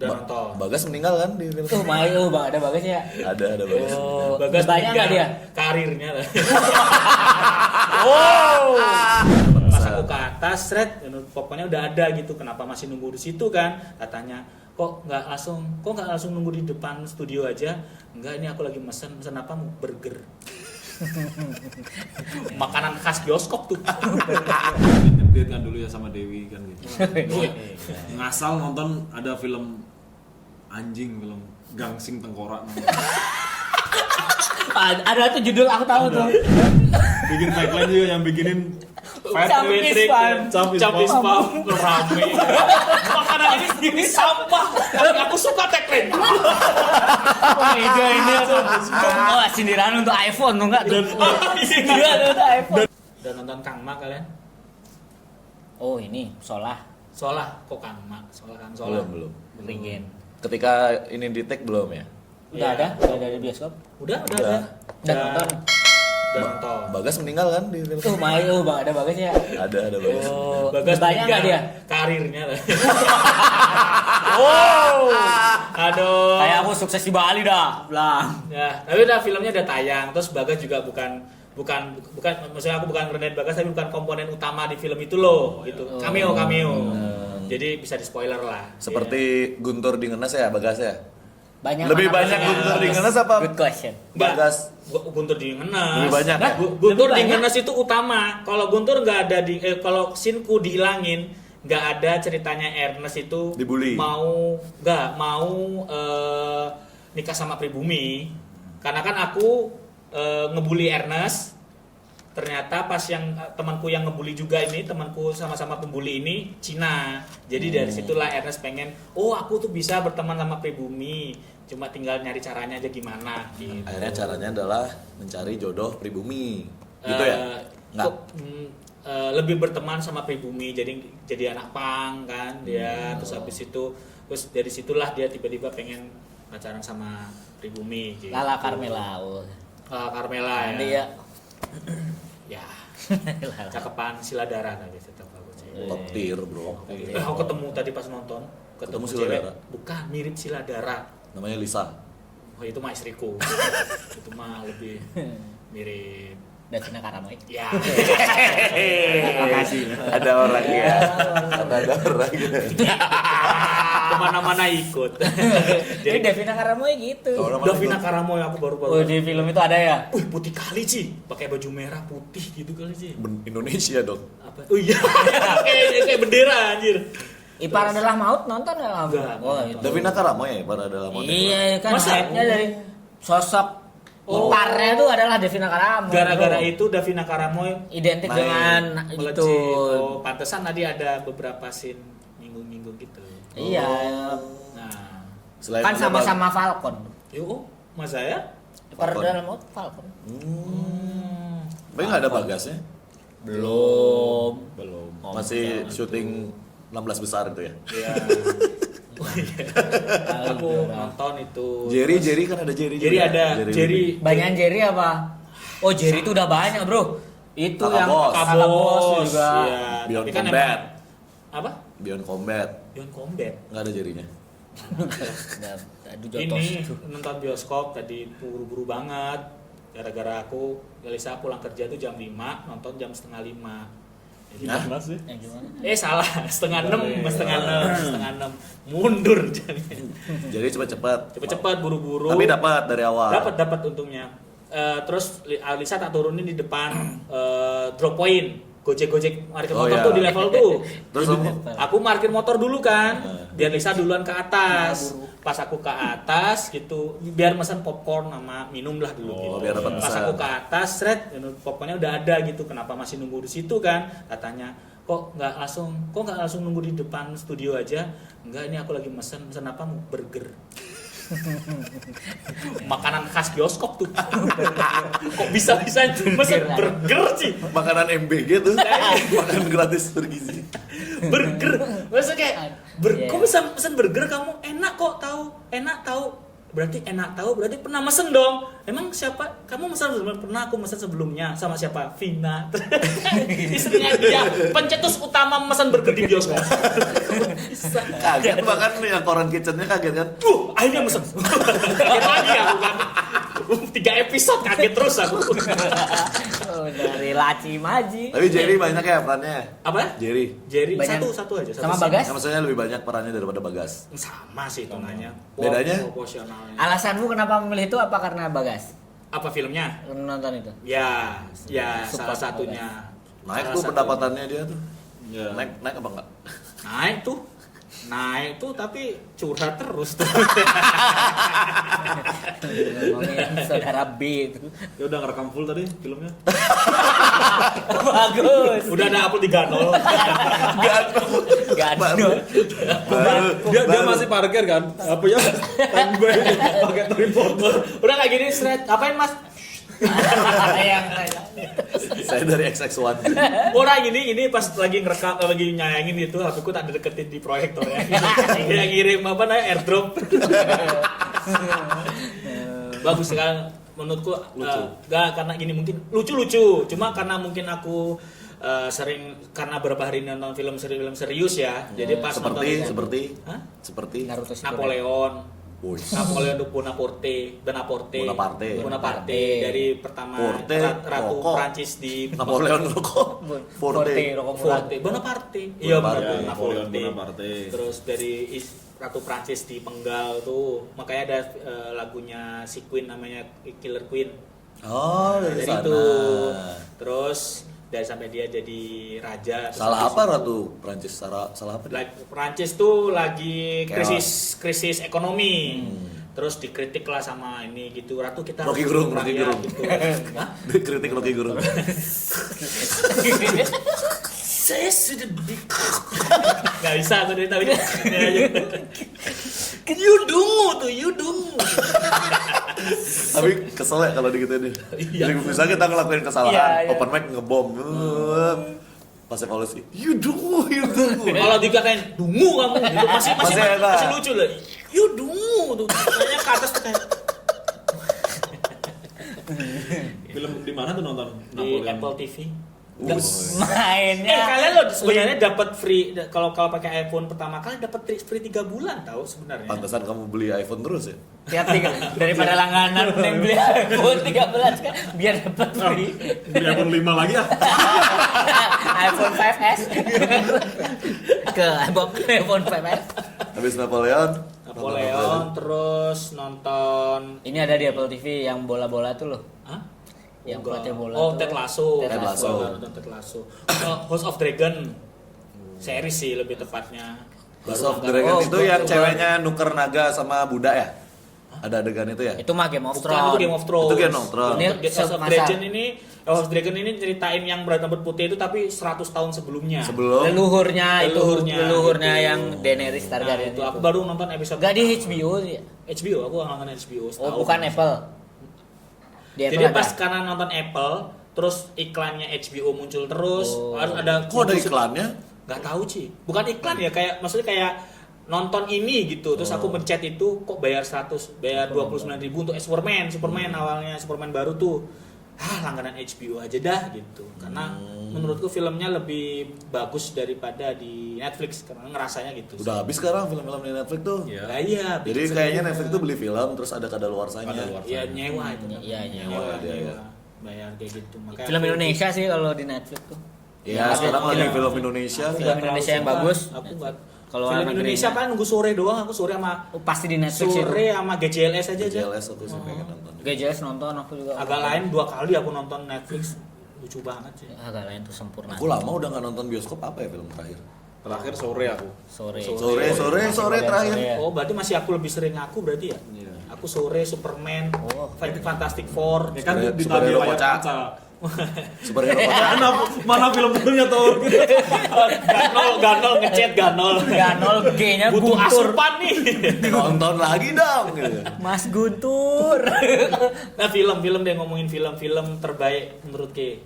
Udah nonton. Bagas meninggal kan di film? Bang, ada Bagasnya. Ada Bagas. Oh, Bagas banyak nggak dia? Karirnya lah. Pas aku ke atas, pokoknya udah ada gitu. Kenapa masih nunggu di situ kan? Katanya, kok nggak langsung nunggu di depan studio aja? Enggak, ini aku lagi mesen apa? Mau burger. Makanan khas bioskop tuh. Date kan dulu ya sama Dewi kan gitu. Ngasal nonton ada film anjing, film Gangsing Tengkorak. Ada tuh judul aku tahu tuh. Bikin tagline juga yang bikinin Campis Farm. Campis Farm rame. Makanan ini sampah. Aku suka tagline. Oh ini tuh. Oh, sindiran untuk iPhone tuh enggak tuh. Sindiran untuk iPhone. Udah nonton Kang Ma kalian? Oh, ini Solah. Solah kok Kang Ma? Solah. Belum. Ringen. Ketika ini di tag belum ya? Udah ada di bioskop. Udah. Udah nonton. Udah nonton. Bagas meninggal kan di film? Bang, ada Bagasnya. Ada Bagas. Oh, Bagas banyak nggak dia? Karirnya lah. Aduh. Kayak aku sukses di Bali dah, bilang. Ya, tapi udah filmnya udah tayang. Terus Bagas juga bukan maksudnya aku bukan ngerendahin Bagas, tapi bukan komponen utama di film itu loh, gitu. Cameo. Jadi bisa di spoiler lah. Seperti Guntur di Ngenes ya, Bagas ya? Lebih Lebih banyak Guntur di Ngenes apa? Good question. Bagas. Guntur di Ngenes. Lebih banyak ya? Guntur Lebih di banyak. Ngenes itu utama. Kalau Guntur nggak ada kalau scene-ku dihilangin, nggak ada ceritanya Ernest itu Dibully. mau nikah sama pribumi. Karena kan aku ngebully Ernest. Ternyata pas yang temanku yang ngebully juga ini, temanku sama-sama pembuli ini Cina. Jadi dari situlah Ernest pengen, aku tuh bisa berteman sama pribumi. Cuma tinggal nyari caranya aja gimana gitu. Akhirnya caranya adalah mencari jodoh pribumi. Gitu ya? Nggak. Lebih berteman sama pribumi, jadi anak pang kan dia. Terus habis itu dari situlah dia tiba-tiba pengen pacaran sama pribumi gitu. Lala Carmela. Lala Carmela ya. Dia. Ya. Cakepan Sila Dara tadi tetap bagus. Top tier bro. Aku ketemu tadi pas nonton, ketemu Sila cewek, Dara? bukan mirip Sila Dara. Namanya Lisa. Oh itu mah istriku. Itu mah lebih mirip. Davina Karamoy. Ya. Makasih. Ada orang ya. Ada orang ya. Kemana-mana ikut. Jadi Davina Karamoy gitu. Davina Karamoy aku baru. Oh, di film itu ada ya? Wih putih kali Ci, pakai baju merah putih gitu kali Ci. Indonesia dong. Apa? Oh iya. kayak bendera anjir. Ipar adalah maut nonton ya kamu? Enggak, Oh, nonton. itu. Davina Karamoy ya pada dalam Iya kan Masa? hype-nya dari sosok iparnya itu adalah Davina Karamoy. Gara-gara bro. itu Davina Karamoy Identik Main. dengan melejit. itu. Oh, pantesan tadi ada beberapa scene minggu-minggu gitu. Iya. Nah, Selain Kan ada sama-sama Falcon. mas saya? Ipar Falcon. adalah maut Falcon. Tapi nggak ada Bagasnya. Belum. Masih syuting 16 besar itu ya. Iya. Aku nonton itu. Jerry kan ada Jerry. Jerry juga. ada. Jerry. Banyak Jerry apa? Oh, Jerry itu udah banyak, Bro. Itu Kakak yang Bos. Kakak Bos juga. Iya. Beyond Tapi kan Combat. emang- apa? Beyond Combat. Beyond Combat. Nggak ada Jerry-nya. Aduh, jotos Ini itu. nonton bioskop tadi buru-buru banget. Gara-gara aku Elisa pulang kerja tuh jam 5, nonton jam setengah 5. Nah, Yang gimana? Salah, setengah 6 mundur jadinya. jadi cepat-cepat. Cepet-cepet buru-buru. Tapi dapat dari awal. Dapat untungnya. Terus Alisa tak turunin di depan drop point. Gojek parkir Oh, motor iya. tuh di level tuh. Terus Aku parkir motor dulu kan. Biar Lisa duluan ke atas. Pas aku ke atas gitu, biar mesen popcorn sama minum lah dulu gitu. biar dapat Pas pesan. aku ke atas, popcornnya udah ada gitu. Kenapa masih nunggu di situ kan? Katanya, kok nggak langsung nunggu di depan studio aja? Enggak, ini aku lagi mesen apa? Mau burger. Makanan khas bioskop tuh. Kok bisa mesen burger sih? Makanan MBG tuh. Makan gratis bergizi. Burger. Masa kayak kok bisa pesen burger kamu? Enak kok tahu. berarti enak tahu, berarti pernah mesen dong. Emang siapa? Kamu mesen sebelumnya? Pernah, aku mesen sebelumnya. Sama siapa? Vina. Istrinya dia pencetus utama mesen burger di bioskop. Kaget bahkan yang Korean Kitchen-nya kaget kan. Akhirnya mesen. Kaget lagi aku kan. 3 episode kaget terus aku. Oh, dari Laci Maji. Tapi Jerry banyak ya perannya. Apa? Jerry. Jerry Banyak. satu aja. Sama scene. Bagas? Yang maksudnya lebih banyak perannya daripada Bagas. Sama sih hitungannya. Bedanya? Proporsionalnya. Alasanmu kenapa memilih itu apa karena Bagas? Apa filmnya? Nonton itu. Ya, Support salah satunya. Naik Salah tuh satunya. pendapatannya dia tuh. Ya. Naik apa enggak? Naik tuh tapi curhat terus tuh. Ngomongin saudara B itu. Ya udah ngerekam full tadi filmnya. Bagus. Udah ada upload di Ganol. Gandul. Dia masih parkir kan? Apa ya? Standby pakai tripod. Udah kayak gini straight. Apain Mas? Yang Saya dari XX1. Orang ini pas lagi ngerekam lagi nyayangin itu HP ku tak deketin di proyektor ya. Yang ngirim apa namanya airdrop. Bagus sekali menurutku enggak karena gini mungkin lucu-lucu. Cuma karena mungkin aku sering karena beberapa hari nonton film serius ya. Jadi pas nonton Hah? Seperti Naruto Shippuden. Napoleon. Boys. Napoleon Bonaparte dari pertama Porte, Ratu rokok. Prancis di Napoleon rokok. Forte. Forte Bonaparte. Iya benar Napoleon Bonaparte. Bonaparte. Terus dari Ratu Prancis di penggal tuh, makanya ada lagunya si Queen namanya Killer Queen. Oh, dari sana. itu. Terus dari sampai dia jadi raja. Terus Salah habis apa itu- Ratu Prancis? Salah apa dia? Prancis tuh lagi Chaos. krisis ekonomi. Terus dikritik lah sama ini gitu. Ratu kita Rocky harus Gerung, berperang Rocky ya, Gerung. gitu. Hah? Kritik Rocky Gerung. Saya sudah nggak bisa aku dari tahu you dungu. Tapi kesel ya kalau digituin dia. Iya. Jadi misalnya kita ngelakuin kesalahan, Iya, iya. open mic ngebom. Pas evaluasi, you dungu. Kalau dikatain dungu kamu gitu, masih Masih lucu loh. You dungu tuh kayaknya ke atas tuh kayak Film di mana tuh nonton? di Napoleon? Apple TV. Mainnya. Kalian loh sebenarnya dapat free kalau pakai iPhone pertama kali dapat free 3 bulan tahu sebenarnya. Pantesan kamu beli iPhone terus ya? Tiap tiga daripada langganan yang beli iPhone 13 kan biar dapat free. Beli iPhone 5 lagi ya? iPhone 5S ke iPhone 5S. Habis Napoleon Terus nonton Ini ada di Apple TV yang bola-bola tuh loh. Hah? Yang Enggak. pelatih bola Oh, tuh. Ted Lasso. Ted Lasso. Baru nonton Ted Lasso. House of Dragon. Series sih lebih tepatnya. House Baru of nonton. Dragon Oh, itu gua- yang gua- ceweknya nuker naga sama Buddha ya? Ada adegan itu ya? Itu mah Game of Bukan, itu Thrones. Game of Thrones. Itu Game of Thrones. Ini House of masa- Dragon ini House of Dragon ini ceritain yang berambut putih itu tapi 100 tahun sebelumnya. Sebelum Leluhurnya Leluhurnya gitu. yang Daenerys Nah, Targaryen itu aku baru nonton episode. Gak di HBO sih. HBO, aku nonton HBO. Oh, setahun. bukan Apple. Di Jadi Apple pas ada. karena nonton Apple, terus iklannya HBO muncul terus, Oh. harus ada. kok ada iklannya? Gak tahu sih, bukan iklan ya, kayak maksudnya kayak nonton ini gitu. Terus aku mencet itu kok bayar 29.000 untuk Superman awalnya Superman baru tuh. Langganan HBO aja dah gitu. Karena menurutku filmnya lebih bagus daripada di Netflix karena ngerasanya gitu. Udah habis sekarang film-film di Netflix tuh. Iya. Lah iya. Jadi bikin kayaknya sendiri. Netflix tuh beli film terus ada kadaluarsanya. Kadaluarsa. Iya nyewa itu. Iya, nyewa. Iya. Bayar kayak gitu. Makanya Film aku- Indonesia sih kalau di Netflix tuh. Ya, Iya, sekarang lagi iya. film Indonesia. Film Nggak Indonesia tahu yang sumpah. bagus. Aku enggak. Kalau Film negerinya. Indonesia kan nunggu sore doang. Aku sore sama Pasti di Netflix itu. sore sama GJLS aja. JLS aku sih pengen nonton. GJS nonton aku juga. Agak lain 2 kali aku nonton Netflix. Lucu banget sih. Agak lain tuh sempurna. Aku lama udah nggak nonton bioskop, apa ya film terakhir? Terakhir sore aku. Sore. Sore terakhir. Sore. Oh, berarti masih aku lebih sering aku berarti ya? Iya. Aku sore Superman, Oh. Fantastic Four. Ya kan Superhero- di superhero layar kocak. kaca. Superhero kocak. Mana film-filmnya tuh? Ganol ngechat Ganol. Ganol G-nya Butuh Guntur. asupan nih. Nonton lagi dong. Gitu. Mas Guntur. Nah, film-film deh ngomongin film-film terbaik menurut Ki.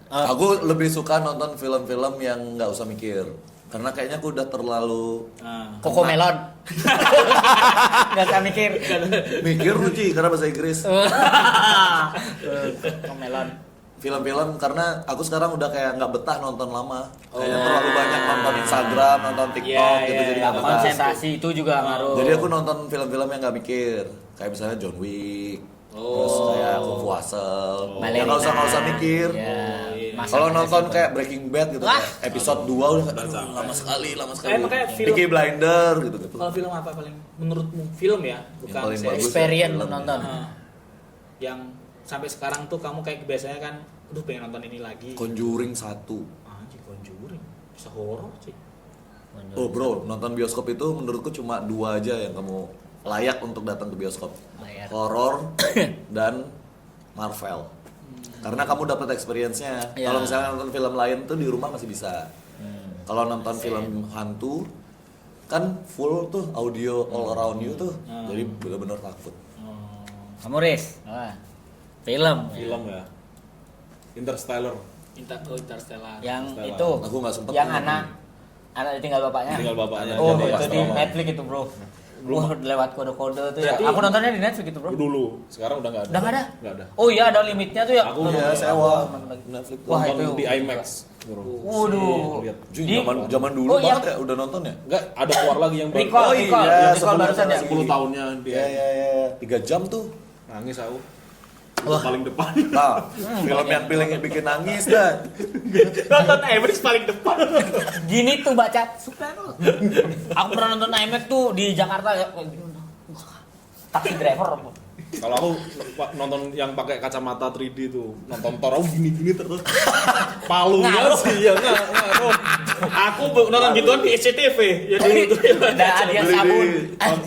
Aku lebih suka nonton film-film yang nggak usah mikir. Karena kayaknya aku udah terlalu Koko melon. Enggak usah mikir. mikir Ruci karena bahasa Inggris. Koko melon. Film-film karena aku sekarang udah kayak nggak betah nonton lama. Kayaknya terlalu banyak nonton Instagram, nonton TikTok Iya, gitu iya, jadi iya. nggak betah. Konsentrasi itu juga ngaruh. Jadi aku nonton film-film yang nggak mikir, kayak misalnya John Wick, terus kayak Kung Fu Hustle, ya nggak usah mikir. Ya, Kalau nonton kayak Breaking Bad gitu, Wah. kayak episode 2 udah aduh, lama sekali. makanya film- Peaky Blinder gitu. Kalau film apa paling menurutmu film ya, bukan paling series. bagus. experience Film. nonton. Yang sampai sekarang tuh kamu kayak biasanya kan, aduh pengen nonton ini lagi. Conjuring 1. Anjir, Conjuring. Bisa horor sih. Oh bro, nonton bioskop itu menurutku cuma 2 aja yang kamu layak untuk datang ke bioskop. Layak. Horor dan Marvel. Karena kamu dapat experience-nya. Ya. Kalau misalnya nonton film lain tuh di rumah masih bisa. Kalau nonton film hantu kan full tuh audio all around you tuh. Jadi benar-benar takut. Kamu Riz? Film. Film ya. Interstellar. Interstellar. Yang Interstellar. itu. Aku nggak sempet Yang nonton. anak ditinggal bapaknya. Tinggal bapaknya. Oh, Jadi itu pas di lama. Netflix itu, Bro. Wah, lewat kode-kode tuh ya. Berarti- Aku nontonnya di Netflix itu, Bro. Dulu, sekarang udah nggak ada. Udah nggak ada? Nggak ada. Oh iya, ada limitnya tuh ya. Aku Iya, sewa Netflix. Wah, nonton itu di IMAX. Bro. Waduh. Lihat. Cuy, Di- zaman dulu Oh, banget yang- ya udah nonton ya? Enggak, ada keluar lagi yang baru. Recall, Oh, recall. iya, Recall 10 barusan ya. 10 tahunnya dia. Iya. 3 jam tuh. Nangis aku. Wah. Paling depan. Nah, film yang bikin nangis dah. Nonton Everest paling depan. Gini tuh baca suka tuh. Aku pernah nonton IMAX tuh di Jakarta ya. Wah, taksi driver. Kalau aku nonton yang pakai kacamata 3D tuh, nonton Thor aku gini-gini terus. Palunya Ngaruh. sih ya ngaruh. Aku nonton gituan di SCTV. Ya dulu tuh. Udah ada Beli sabun.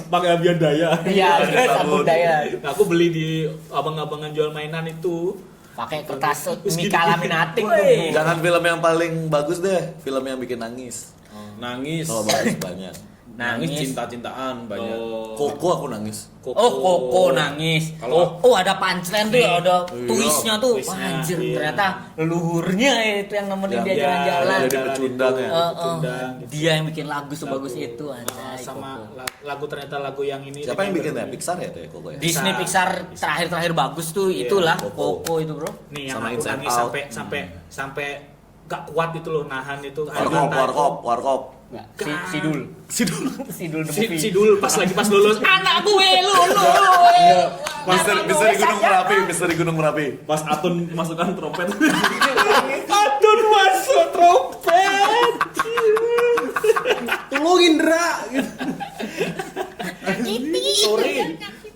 Pakai abian daya. Iya, ada sabun daya. Aku beli di abang-abangan jual mainan itu. Pakai kertas Terus Mika gini-gini. laminating tuh. Wey. Jangan film yang paling bagus deh, film yang bikin nangis. Nangis. Kalau bagus banyak. Nangis Nangis. cinta-cintaan banyak. Koko aku nangis. Oh, Koko nangis. Kalau- Oh, ada punchline tuh ya, ada Iya, twistnya tuh. twistnya, Anjir, iya. ternyata leluhurnya itu yang nemenin dia jalan-jalan. Jadi pecundang ya. Pecundang, gitu. Dia yang bikin lagu sebagus itu Ah, anjay. sama Koko. lagu ternyata lagu yang ini. Siapa yang bikin ya? dengan- Pixar ya tuh ya Koko ya? Disney Pixar terakhir-terakhir bagus tuh itulah Koko. Koko itu, Bro. Nih yang Sama aku Inside nangis Out. sampai gak kuat itu loh nahan itu. air Warkop, mata itu. warkop. Enggak, Sidul. Sidul. Sidul the Si, movie. si dul pas lulus anak gue lulus. Iya, Misteri Gunung Merapi. pas Atun masukkan trompet. Aduh masuk trompet. Tolongin Dra.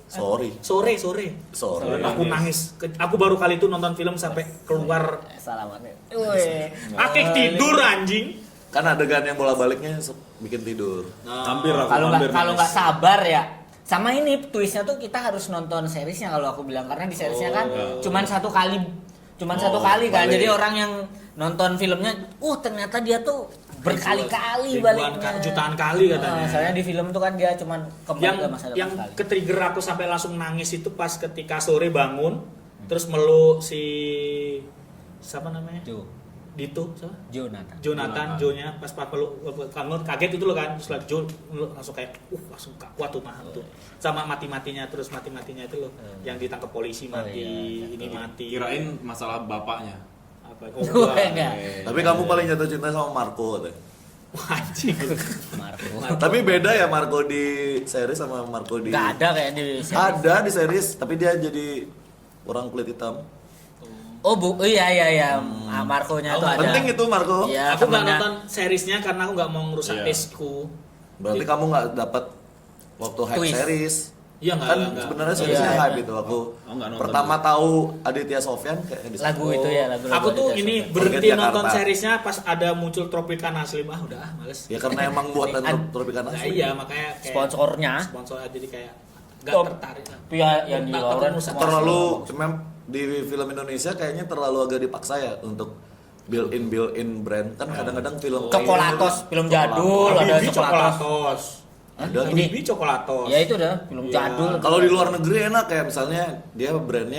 Sorry. Sore. Aku nangis. Aku baru kali itu nonton film sampai keluar. Salamannya. Wih. Akik tidur anjing. Kan adegan yang bola-baliknya bikin tidur. Hampir aku Kalau hampir nggak nangis. sabar ya. Sama ini twistnya tuh kita harus nonton seriesnya kalau aku bilang karena di seriesnya kan cuman satu kali kan. balik. Jadi orang yang nonton filmnya, ternyata dia tuh berkali-kali Ribuan baliknya. jutaan kali katanya. Soalnya di film tuh kan dia cuman kembali yang ke masa depan yang sekali. ke-trigger aku sampai langsung nangis itu pas ketika sore bangun terus meluk si siapa namanya? Dito, siapa? Jonathan, Jo-nya pas peluk bangun kaget itu loh kan, terus lagi Jo meluk, langsung kayak langsung gak kuat tuh nahan tuh. Sama mati-matinya itu loh yang ditangkap polisi mati, ini mati. Kirain masalah bapaknya. Apa? Enggak. Tapi kamu paling jatuh cinta sama Marco katanya. Anjing. Marco. Tapi beda ya Marco di series sama Marco di Enggak ada kayak di series. Ada di series, tapi dia jadi orang kulit hitam. Iya. Marco-nya tuh ada. Penting itu Marco. Iya, Aku nggak temennya. nonton seriesnya karena aku nggak mau ngerusak Iya. tasteku. Berarti kamu nggak dapat waktu hype Twist. series. Iya nggak. Kan sebenarnya seriesnya Iya. hype itu. Aku nggak nonton pertama tahu Aditya Sofyan kayak di Lagu itu ya, lagu. Aku tuh ini Forget berhenti Jakarta. nonton seriesnya pas ada muncul Tropicana Slim. Udah males. Ya karena emang buatan Tropicana. Nah, iya makanya kayak Sponsornya. sponsor jadi kayak nggak Top. tertarik lah. Itu ya yang di Tak luar terlalu Terlalu di film Indonesia kayaknya terlalu agak dipaksa ya untuk build in brand kan kadang-kadang film Coklatos, film jadul, ada Bibi Coklatos. Coklatos. Ada tuh. Ini Bibi Coklatos. ya itu dah film Iya. jadul. Kalau di luar negeri enak kayak misalnya dia brand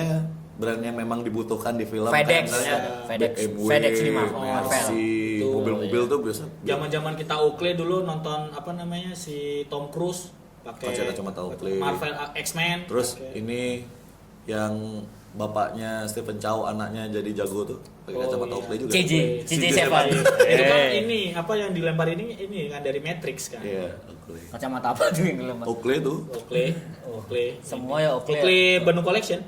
yang memang dibutuhkan di film FedEx. kayak misalnya FedEx. BMW, FedEx 5, Mercy, Itu. mobil-mobil tuh biasa. Zaman-zaman kita Oakley dulu nonton apa namanya si Tom Cruise pakai Kacamata Oakley. Marvel X-Men. Terus pakai. ini yang bapaknya Stephen Chow anaknya jadi jago tuh pakai kacamata iya. Oakley juga. CJ. CJ7. Itu kan ini apa yang dilempar ini kan dari Matrix kan. Iya, Oakley. Kacamata apa tuh yang dilempar? Oakley tuh. Oakley. Semua ya Oakley. Oakley Bandung Collection.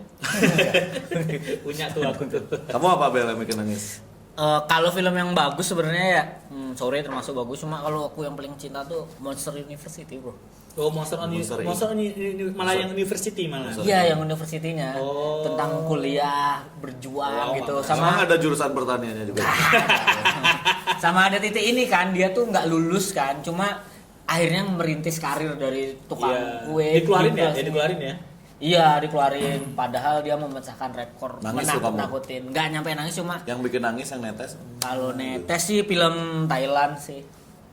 Punya tuh aku tuh. Kamu apa Bel yang bikin nangis? Kalau film yang bagus sebenarnya ya, sorry termasuk bagus. Cuma kalau aku yang paling cinta tuh Monster University, bro. Oh, Monster malah yang University malah. Iya, yang universitinya Oh. tentang kuliah, berjuang Wow, gitu. Sama Sama ada jurusan pertaniannya juga. sama ada titik ini kan, dia tuh nggak lulus kan, cuma akhirnya merintis karir dari tukang Iya. kue. Dikeluarin gitu ya, sih. dikeluarin ya. Iya, dikeluarin. Padahal dia memecahkan rekor Nangis tuh kamu? menakut-nakutin. Nggak nyampe nangis, cuma Yang bikin nangis yang netes. kalau netes sih film Thailand sih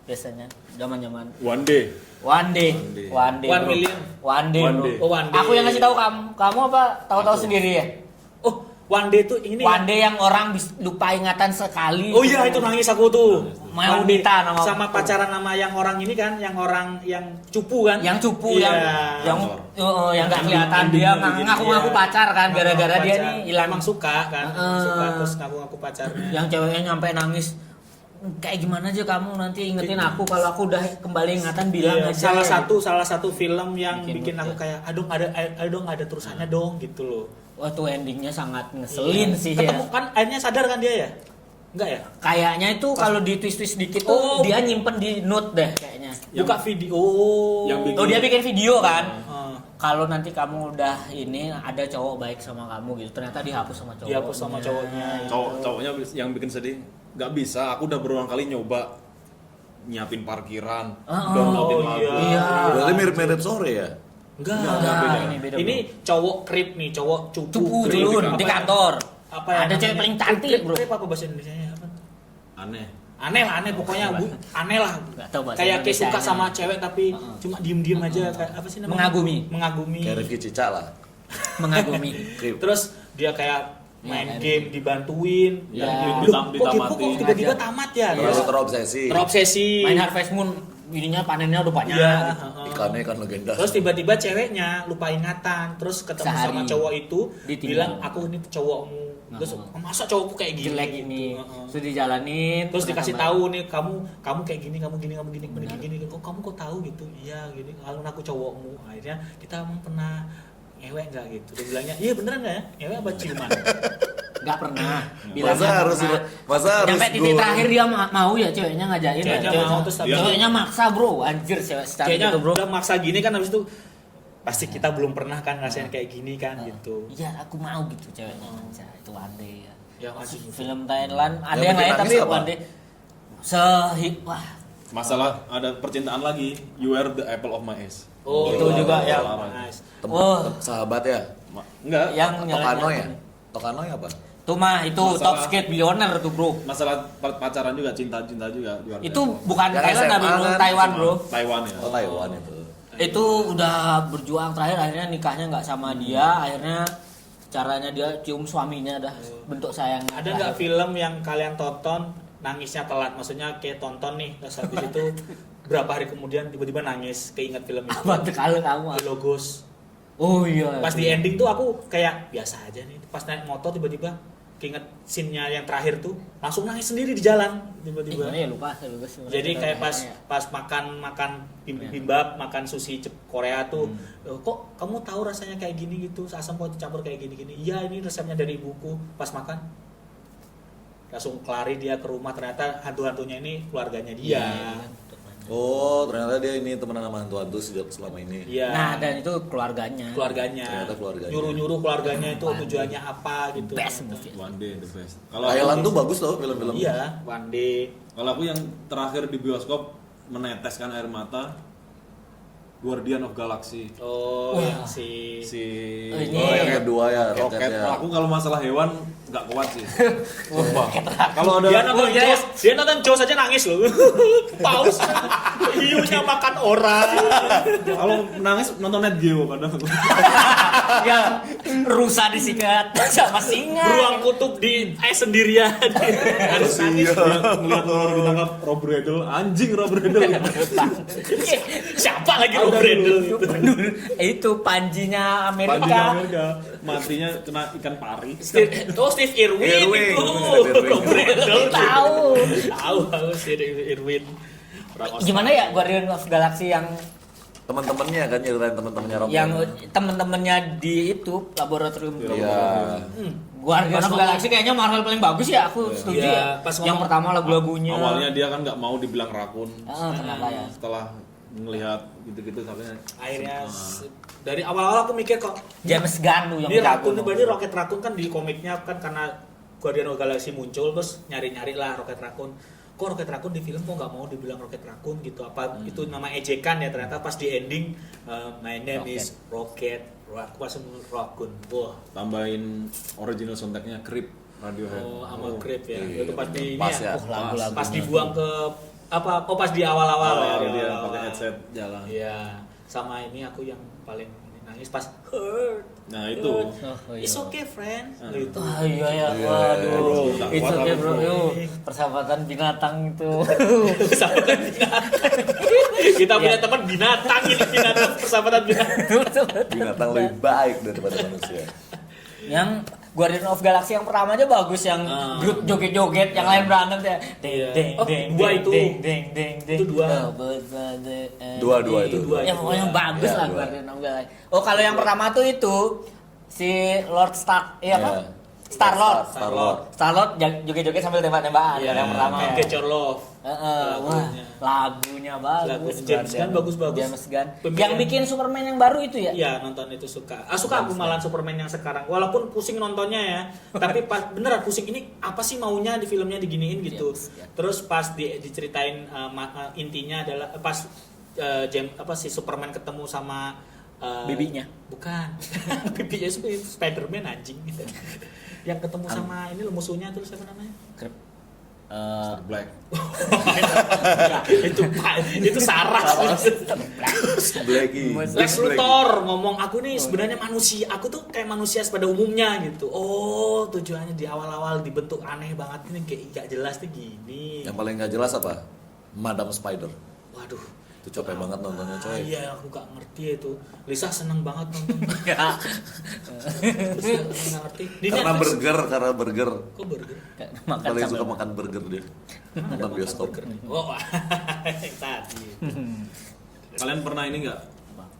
biasanya zaman-zaman One Day. One Day, One Day. 1 bro. million. One Day, One bro. Day. Oh, One Day. Aku yang ngasih tahu kamu apa tahu-tahu sendiri ya? Oh, One Day tuh ini. One Day yang orang lupa ingatan sekali. Oh iya, itu nangis aku tuh. Mau One Day. Dita nama sama aku. pacaran sama yang orang ini kan, yang orang yang cupu kan? Yang cupu Iya. yang nggak kelihatan dia ngaku-ngaku Iya. pacar kan gara-gara dia Pacar. nih hilang. Emang suka kan? Heeh. Suka terus ngaku-ngaku pacarnya. Yang ceweknya nyampe nangis. Kayak gimana aja kamu nanti ingetin aku kalau aku udah kembali ingatan bilang Iya, aja. salah satu film yang bikin aku mood ya. kayak aduh ada terusannya dong gitu loh. Wah tuh endingnya sangat ngeselin sih Ketemu ya. kan akhirnya sadar kan dia ya? Enggak ya? Kayaknya itu kalau di twist-twist dikit tuh Oh. dia nyimpen di note deh kayaknya. Buka video. Yang bikin- Oh dia bikin video kan. Heeh. Kalau nanti kamu udah ini ada cowok baik sama kamu gitu, ternyata dihapus sama cowok. Dihapus sama cowoknya. Cowoknya yang bikin sedih. Nggak bisa, aku udah berulang kali nyoba nyiapin parkiran, downloadin Oh, lagu. Iya. Berarti mirip-mirip sore ya? Enggak. Enggak, ini beda. Ini cowok krip nih, cowok cupu. cupu Krip. culun Apa di ya? kantor. Apa ya? Ada cewek namanya? paling cantik, Krip, bro. Krip apa bahasa Indonesianya apa? Aneh. Aneh lah, aneh pokoknya aneh lah. Nggak tahu bahasa Kayak suka Indonesianya. sama cewek tapi cuma diem-diem aja kayak apa sih namanya? Mengagumi. Kayak Rifki Cica lah. Mengagumi. Krip. Terus dia kayak main Ya, game dibantuin. Ya. Loh, kok Ditamatin. tiba-tiba tamat ya? Terlalu terobsesi. Terobsesi. Main Harvest Moon ininya panennya udah banyak. Iya. gitu. heeh. Ikannya kan legenda. Terus tiba-tiba ceweknya lupa ingatan, terus ketemu Sehari. sama cowok itu, Ditinggal. bilang aku ini cowokmu. Terus masa cowokku kayak gini? Jelek gitu. ini. Heeh. Terus dijalanin. Terus dikasih tambah- tahu nih kamu kayak gini, kamu gini. Oh kamu kok tahu gitu? Iya gini. Kalau aku cowokmu. Akhirnya kita emang pernah ngewek nggak gitu? Dia bilangnya iya beneran nggak ya? Ngewek apa ciuman? Nggak pernah. Masa harus Sampai titik go. terakhir dia mau ya ceweknya ngajakin. Ceweknya ya. mau, terus tapi- ceweknya maksa bro, anjir cewek secara Kayaknya gitu bro. udah maksa gini kan habis itu pasti kita belum pernah kan ngerasain kayak gini kan gitu. Iya aku mau gitu ceweknya. Anjay, itu andai ya. Ya masih Film Thailand ada Yang yang bikin lain tapi nangis apa? andai wah Masalah ada percintaan lagi. You are the apple of my eyes. Oh, Itu juga ya. Nice. Oh. Sahabat ya? Enggak. yang Tokano nyalain ya? Tokano ya apa? Tuh mah itu Masalah- top skate billionaire tuh bro. Masalah pacaran juga, cinta-cinta juga. You are the Itu apple. bukan Yang Thailand SMA tapi bro, kan? Taiwan bro. Taiwan ya. Oh Taiwan itu. Itu udah berjuang terakhir akhirnya nikahnya nggak sama dia, akhirnya caranya dia cium suaminya dah bentuk sayang. Ada nggak film yang kalian tonton nangisnya telat? Maksudnya kayak tonton nih, terus habis itu berapa hari kemudian tiba-tiba nangis, keinget film itu. Apa tuh kalau kamu? The Logos. Oh iya. Pas di ending tuh aku kayak biasa aja nih. Pas naik motor tiba-tiba keinget scene-nya yang terakhir tuh langsung nangis sendiri di jalan tiba-tiba. Gimana ya lupa saya lupa sebenarnya. Jadi kayak Kayaknya. pas makan bimbab, makan sushi Korea tuh, "Loh, kok kamu tahu rasanya kayak gini gitu, asam kok dicampur kayak gini-gini. Iya ini resepnya dari ibuku. Pas makan langsung lari dia ke rumah, ternyata hantu-hantunya ini keluarganya dia. Iya. Oh ternyata dia ini temenan sama hantu-hantu sejak selama ini. Iya. Nah, dan itu keluarganya. Ternyata keluarganya. Nyuruh-nyuruh keluarganya itu tujuannya apa gitu. Best movie. One Day the best. Thailand tuh bagus tau film-film. Iya, One Day. Kalau aku yang terakhir di bioskop meneteskan air mata, Guardian of Galaxy. Oh, yang si Oh, ini. Oh yang kedua ya, Roket. Roket ya. Aku kalau masalah hewan nggak kuat sih. Sumpah. Kalau ada dia nonton Jaws, dia nonton Jaws aja nangis loh. Paus. Hiunya makan orang. kalau nangis nonton Net Geo kadang. Yang rusa disikat sama singa. Beruang kutub di sendirian. Harus nangis. Ngeliat orang ditangkap Rob Riddle, anjing Rob Riddle. Siapa lagi Rob Riddle? Itu panjinya Panji Amerika. Amerika matinya kena ikan pari. Steve Irwin Irwin. itu. Steve Irwin. Rob Riddle. Tahu. Steve Irwin. Orang Australia. Gimana ya Guardian of Galaxy yang Teman-temannya kan nyeritain teman-temannya Rob. temen-temennya di itu laboratorium. Iya. Guardian Pas of Galaxy kayaknya Marvel paling bagus ya, aku setuju Iya, ya. pas Yang ngomong- pertama lagu-lagunya. Awalnya dia kan nggak mau dibilang rakun. Kenapa ya? Setelah ngelihat gitu-gitu sampai Akhirnya dari awal-awal aku mikir kok James Gunn tuh yang ini jago. Rakun, berarti Rocket Raccoon kan di komiknya kan karena Guardian of Galaxy muncul terus nyari-nyari lah Rocket Raccoon. Kok Rocket Raccoon di film kok nggak mau dibilang Rocket Raccoon gitu? Apa itu nama ejekan ya? Ternyata pas di ending my name is Rocket Raccoon. Wah. tambahin original soundtracknya Creep Radiohead. Oh, sama Creep ya. Iya, Itu pasti ini pas ya. ya. lagu-lagu. Pas dibuang ke apa? Oh, pas di awal-awal ya. di Dia awal-awal. pakai headset jalan. Iya. Sama ini aku yang paling nangis pas hurt. Nah, itu. Oh, iya. It's okay, friends. Gitu. Ah, iya ya, Iya, waduh. iya. It's okay bro, Bro. yuk. Persahabatan binatang itu. Persahabatan binatang. Kita punya teman binatang ini binatang persahabatan binatang. Binatang lebih baik daripada manusia. Yang Guardian of Galaxy yang pertama aja bagus, yang Groot joget-joget, yang lain berantem ya. Iya. Oh, dua itu. Itu dua. Dua itu. Dua. Yang pokoknya bagus Iya, lah dua. Guardian of Galaxy. Oh, kalau yang pertama tuh itu si Lord Stark, iya apa? Iya. Star-Lord. Star-Lord. joget-joget sambil tembak-tembakan. Iya, yang pertama. Can't Get Your Love. Wah, lagunya bagus. Lagunya James Gunn bagus-bagus. James Gunn. Pemilihan- Yang bikin Superman yang baru itu ya? Iya, nonton itu suka. Suka aku malah Superman yang sekarang. Walaupun pusing nontonnya ya, tapi pas beneran pusing ini apa sih maunya di filmnya diginiin gitu. Terus pas diceritain intinya adalah pas si Superman ketemu sama Bibinya. Bukan. Bibinya Spider-Man anjing gitu. Yang ketemu sama ini loh musuhnya terus siapa namanya? Star Black. Enggak, itu Sarah. Blackie. Lex Luthor ngomong aku nih sebenarnya manusia, aku tuh kayak manusia pada umumnya gitu. Oh, tujuannya di awal-awal dibentuk aneh banget ini kayak gak jelas nih gini. Yang paling nggak jelas apa? Madam Spider. Waduh, Itu capek banget nontonnya coy. iya, aku gak ngerti itu. Lisa seneng banget nonton. Ya. Lisa gak ngerti. Di Karena Netflix. burger. Kok burger? Makan Paling sampai suka makan burger dia. Nonton bioskop. Oh, yang tadi. Kalian pernah ini nggak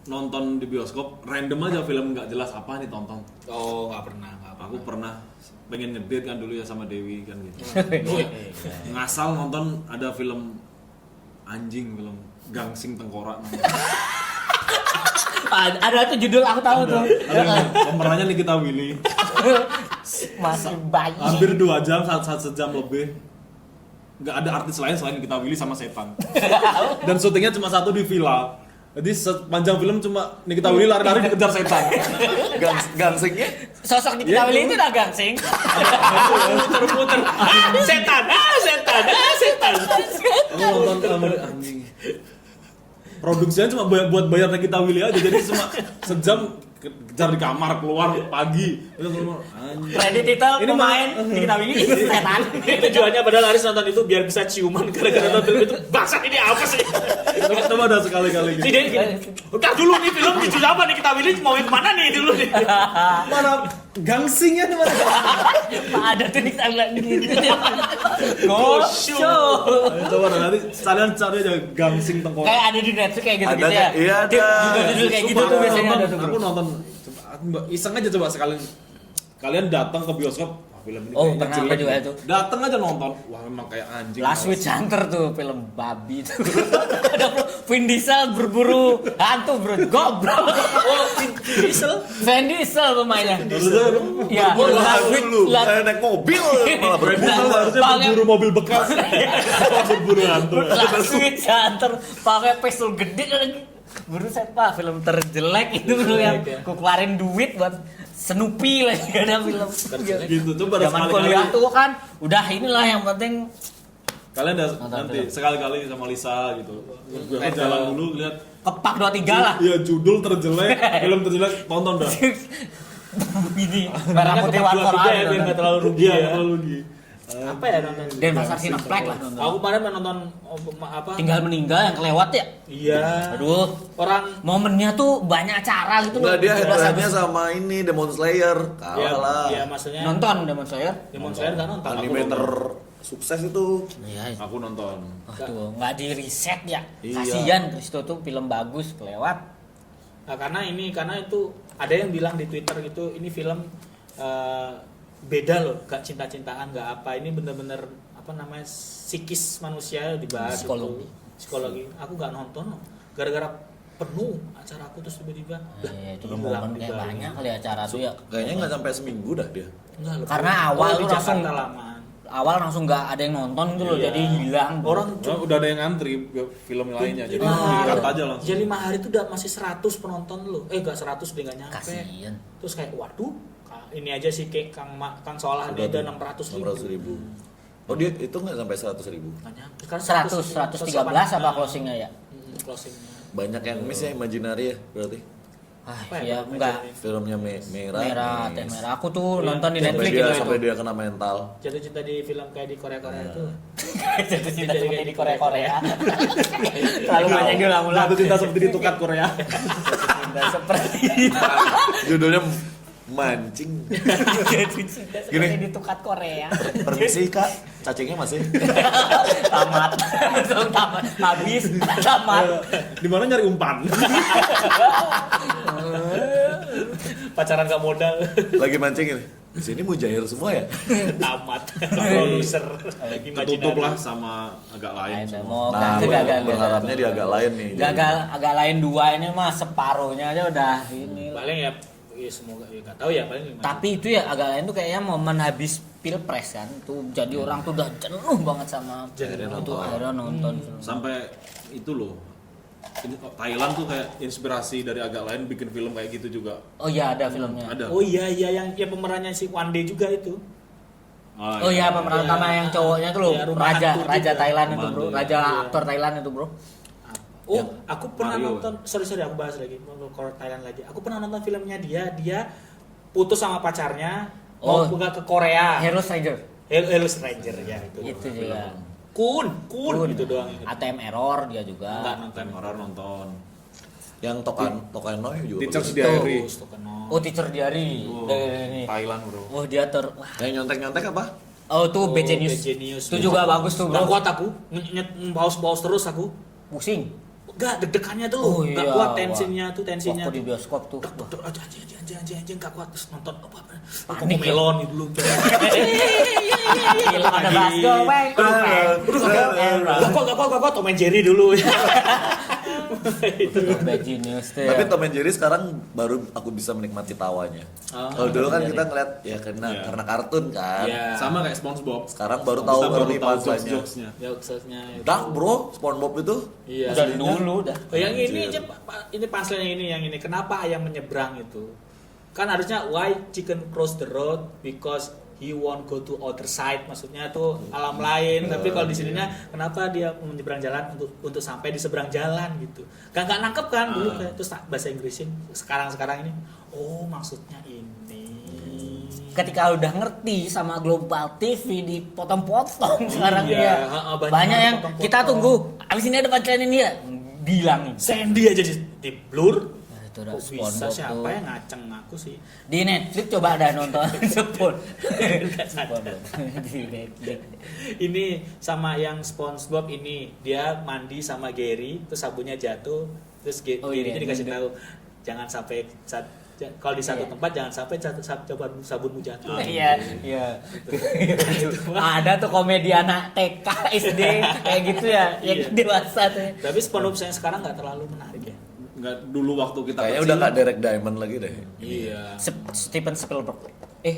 nonton di bioskop random aja film nggak jelas apa nih tonton? Oh, gak pernah. Aku pernah pengen ngedate kan dulu ya sama Dewi kan gitu. Oh, Ngasal nonton ada film anjing, film gangsing tengkorak. Ada tuh judul aku tahu tuh. Pemerannya Nikita Willy. Masih bayi. Hampir 2 jam, sejam lebih. Nggak ada artis lain selain Nikita Willy sama setan. Dan syutingnya cuma satu di villa. Jadi sepanjang film cuma Nikita Willy lari-lari dikejar setan. Gangsingnya Sosok di kita itu udah gangsing. Muter-muter. Setan. Aku nonton anjing. Produksinya cuma buat bayar Nikita Willy aja, jadi cuma sejam kejar di kamar, keluar pagi. Anjing. Kredit itu pemain di kita ini setan. Tujuannya padahal Aris nonton itu biar bisa ciuman gara-gara nonton film itu. Bangsat ini apa sih? Coba ada sekali-kali gitu. Jadi gini, ntar dulu nih film jujur apa nih kita pilih mau yang mana nih dulu nih. Mana gangsingnya tuh mana? Ada tuh di kita gitu. Go show. Coba nanti kalian cari aja gangsing tengkorak. Kayak ada di Netflix kayak gitu Ada, ya. iya ada. Judul kayak gitu tuh biasanya ada tuh. Aku nonton, iseng aja coba sekali. Kalian datang ke bioskop, wah, film ini Oh, kayaknya pernah jelek aku juga nih. itu. Datang aja nonton, wah memang kayak anjing. Last Witch Hunter tuh film babi tuh. Ada Vin Diesel berburu hantu bro, goblok. Oh, Diesel. Vin Diesel pemainnya. Ya, Berburu Last Witch, dulu. Naik mobil malah Brand berburu. itu harusnya Pakai- berburu mobil bekas. Berburu hantu. Last Witch Hunter pakai pistol gede lagi. Buset pak, film terjelek itu bro yang ku keluarin duit buat Snoopy lagi ada film. Gitu, coba ada Zaman sekali-kali. kuliah tuh kan udah inilah yang penting Kalian udah Nonton nanti film. sekali-kali sama Lisa gitu. Gue jalan dulu lihat Kepak 23 lah. iya judul terjelek, film terjelek tonton dah. Ini Makanya merah putih kepak warna 23 ya biar nggak terlalu rugi Iya, ya. terlalu di. Apa ya nonton? Denpasar Cineplex lah nonton. Aku kemarin nonton apa? Tinggal meninggal yang kelewat ya. Iya. Aduh, Orang momennya tuh banyak acara gitu Enggak, dia Jelas headline-nya habis sama ini Demon Slayer. Kalah ya, lah. ya maksudnya nonton Demon Slayer. Demon Slayer nggak nonton. Animator sukses itu. Iya. Aku nonton. Aduh, nggak di reset ya. Iya. Kasihan Kristo tuh film bagus kelewat. Nah, karena itu ada yang bilang di Twitter gitu, ini film beda loh, gak cinta-cintaan, gak apa. Ini bener-bener apa namanya psikis manusia dibahas. Psikologi. Gitu. Psikologi. Aku gak nonton loh. Gara-gara penuh acara aku terus tiba-tiba. Iya, itu hilang momen di kayak Bali. banyak kali acara tuh ya. Kayaknya nggak sampai seminggu dah dia. Enggak loh. Karena awal di tuh Jakarta langsung- lamaan. Awal langsung nggak ada yang nonton gitu loh, Iya. jadi hilang. Orang Oh, udah ada yang ngantri film lainnya, jadi Mahal. dikat aja langsung. Jadi 5 hari itu udah masih 100 penonton loh. Gak 100 dia gak nyampe. Kasihan. Terus kayak waduh, ini aja sih kayak Kang Solah ini udah 600 ribu. Oh dia itu nggak sampai 100.000. Nggak nyampe. Sekarang 113 apa closingnya ya? Closingnya. Banyak yang miss ya Imaginary ya berarti. Ah, Apa ya ya, enggak. Filmnya merah. Merah, teh miss. merah. Aku tuh Iya. nonton di Sampai Netflix dia gitu. sampai dia kena mental. Jatuh cinta di film kayak di Korea-Korea itu. Jatuh cinta seperti di Korea-Korea. Terlalu banyak diulang-ulang. Jatuh cinta seperti ditukat Korea. Cinta seperti Judulnya mancing. jatuh cinta seperti Gini. di tukat Korea. Permisi kak, cacingnya masih. Tamat. Langsung tamat. Habis tamat. Di mana nyari umpan? Pacaran gak modal. Lagi mancing ini. Di sini mujair semua ya. Tamat. Produser. Ketutup lah sama agak lain. Mau Nah, gagal. berharapnya dia agak lain nih. Gagal agak lain dua ini mah separuhnya aja udah ini. Paling ya semoga ya nggak tahu ya paling gimana. Tapi itu ya agak lain tuh kayaknya momen habis pilpres kan tuh jadi orang tuh udah jenuh banget sama Jenuh itu nonton. akhirnya nonton film. Sampai itu loh. Thailand tuh kayak inspirasi dari agak lain bikin film kayak gitu juga. Oh iya ada filmnya. Ada. Oh iya yang pemerannya si Wande juga itu. Oh iya pemeran utama yang cowoknya tuh loh Ya, rumah raja hantu raja juga. Thailand itu Rumah bro hantu, raja Iya. aktor Thailand itu bro. Oh, Yang aku pernah Mario. nonton. Sorry aku bahas lagi. Kalau Thailand lagi. Aku pernah nonton filmnya dia putus sama pacarnya mau Oh. buka ke Korea. Hero Stranger Hello Stranger ya itu. itu juga. Kun Kun. gitu doang. ATM Error dia Enggak juga. nonton. Horor nonton. Yang Tokano juga. Teacher's bagus. Diary. Terus tuh kenal. Oh Teacher Diary. Oh, Ini. Thailand bro. Oh dia wah. Yang nyontek-nyontek apa? Oh tuh Oh, BC News. BC News. Itu juga bagus tuh Gak bro. kuat aku. Baus terus aku. Pusing. Gak deg-degannya tuh loh. Gak kuat tensinya tuh tensinya. Waktu di bioskop tuh. Wah. Anjing gak kuat terus nonton apa Panik ya. melon gitu dulu. Film ada Basgo, weng. Gak kuat Tom and Jerry dulu. Itu. BC News tuh. Tapi ya. Tom and Jerry sekarang baru aku bisa menikmati tawanya. Oh, Kalau dulu kan Tom and kita ngeliat ya karena Iya. karena kartun kan. Iya. Sama kayak SpongeBob. Sekarang baru tahu Kita baru early tahu punchline-nya. jokes-jokesnya. Jokesnya itu. Dark bro, SpongeBob itu. Iya. Udah aslinya. dulu dah. Oh, yang ini Anjir. aja ini punchline yang ini. Kenapa ayam menyeberang itu? Kan harusnya why chicken cross the road because he won't go to other side, maksudnya tuh alam lain. Tapi kalau di sininya kenapa dia menyeberang jalan untuk sampai di seberang jalan gitu. Gak nangkep kan dulu kayak terus bahasa Inggrisin sekarang ini. Oh, maksudnya ini. Ketika udah ngerti sama Global TV dipotong-potong sekarang Iya, ya. banyak Banyak yang potong-potong. kita tunggu. Abis ini ada punchline ini ya. Bilangin. Sandy aja di blur. Nah, itu udah Kok bisa SpongeBob siapa tuh. yang ngaceng aku sih? Di Netflix coba ada nonton Spon. Di Netflix. Ini sama yang SpongeBob ini dia mandi sama Gary terus sabunnya jatuh terus Oh, Gary-nya iya. dikasih tahu jangan sampai kalau di satu Iya. tempat jangan sampai coba sabunmu jatuh. Iya, iya. Ada tuh komedi anak TK, SD kayak gitu ya, yang Iya. dewasa tuh. Tapi SpongeBob yang sekarang nggak terlalu menarik ya. Nggak dulu waktu kita Kayaknya kecil. udah nggak Derek Diamond lagi deh. Iya. Steven Spielberg. Apa ya?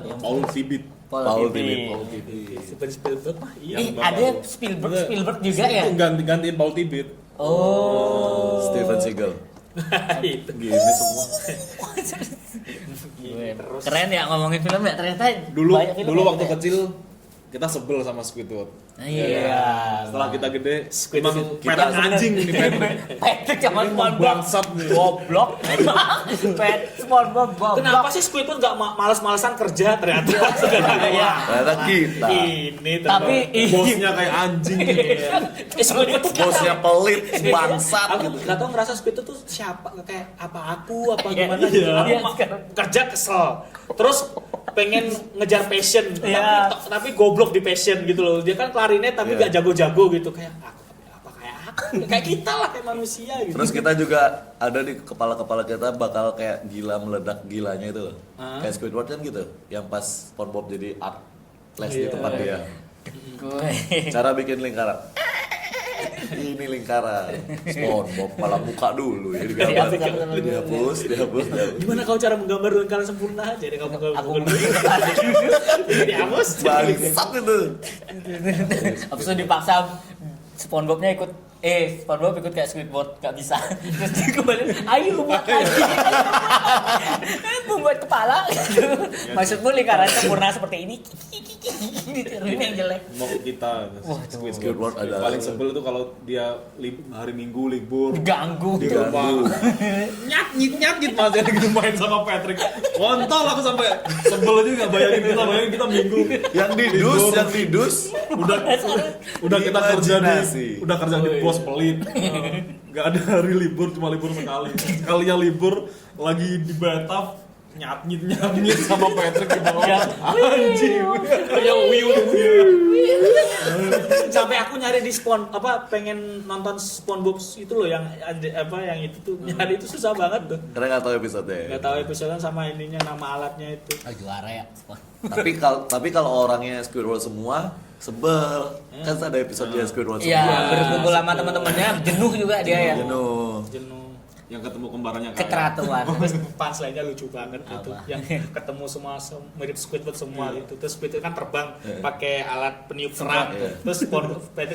Yang Paul Tibit. Paul Tibit. Tibit. Paul Tibit. Steven Spielberg mah iya. Eh, Yang ada baru. Spielberg juga ya? Gantiin Paul Tibit. Oh. Steven Seagal. Itu. Gini semua. Keren ya ngomongin film ya ternyata Dulu banyak film dulu ya, waktu ya. kecil kita sebel sama Squidward. Iya. Setelah kita gede, Squidward emang itu- Patrick anjing ini Patrick. Patrick sama Emang SpongeBob bangsat nih. goblok. SpongeBob goblok. Kenapa sih Squidward gak males-malesan kerja ternyata? Iya. Ternyata kita. Ini Tapi Bosnya kayak anjing. Squidward Bosnya pelit, bangsat aku gitu. nggak tahu ngerasa Squidward tuh siapa, kayak apa aku apa Iya, gimana iya, gitu. Aku iya, ma- sekarang. kerja kesel, terus pengen ngejar passion, Iya. tapi goblok di passion gitu loh. Dia kan klarinet tapi Iya. gak jago-jago gitu, kayak aku apa kayak aku, kayak kita lah, kayak manusia gitu. Terus kita juga ada di kepala-kepala kita bakal kayak gila meledak gilanya itu loh. Kayak Squidward kan gitu, yang pas SpongeBob jadi art flash di Iya. tempat dia. gue. Cara bikin lingkaran. Ini lingkaran. SpongeBob malah buka dulu ya digambar. Iya, Dihapus. Gimana kau cara menggambar lingkaran sempurna? Jadi kamu Aku dihapus. Bangsat itu. Habis itu dipaksa SpongeBobnya SpongeBob ikut kayak Squidward, gak bisa. Terus dia kembali, ayo buat lagi. Membuat kepala. Maksudmu lingkaran sempurna seperti ini? Ini yang jelek. Mau kita Wah, Squidward ada paling sebel tuh kalau dia hari Minggu libur Ganggu di tuh. rumah nyat mas jadi gitu main sama Patrick. Kontol aku sampai sebel aja nggak bayangin kita Minggu yang di dus. udah kita kerja Imajinasi. di bos pelit. Nggak ada hari libur, cuma libur sekalinya libur lagi di Batam nyat sama Patrick di bawah. Ya. Anjing. Yang wiu. Sampai aku nyari di pengen nonton SpongeBob itu loh, yang yang itu tuh nyari itu susah banget tuh. Karena nggak tahu episode-nya. Nggak tahu episode sama ininya, nama alatnya itu. Oh, juara ya. Tapi kalau orangnya Squidward semua sebel. Kan ada episode dia Squidward Iya, semua. berkumpul sama teman-temannya, jenuh juga dia ya. Jenuh. Jenuh. Yang ketemu kembarannya kayak Keteratuan. Terus punchline-nya lucu banget gitu. Apa? Yang ketemu semua mirip Squidward semua gitu. Terus Squidward kan terbang pakai alat peniup serang. Iya. Terus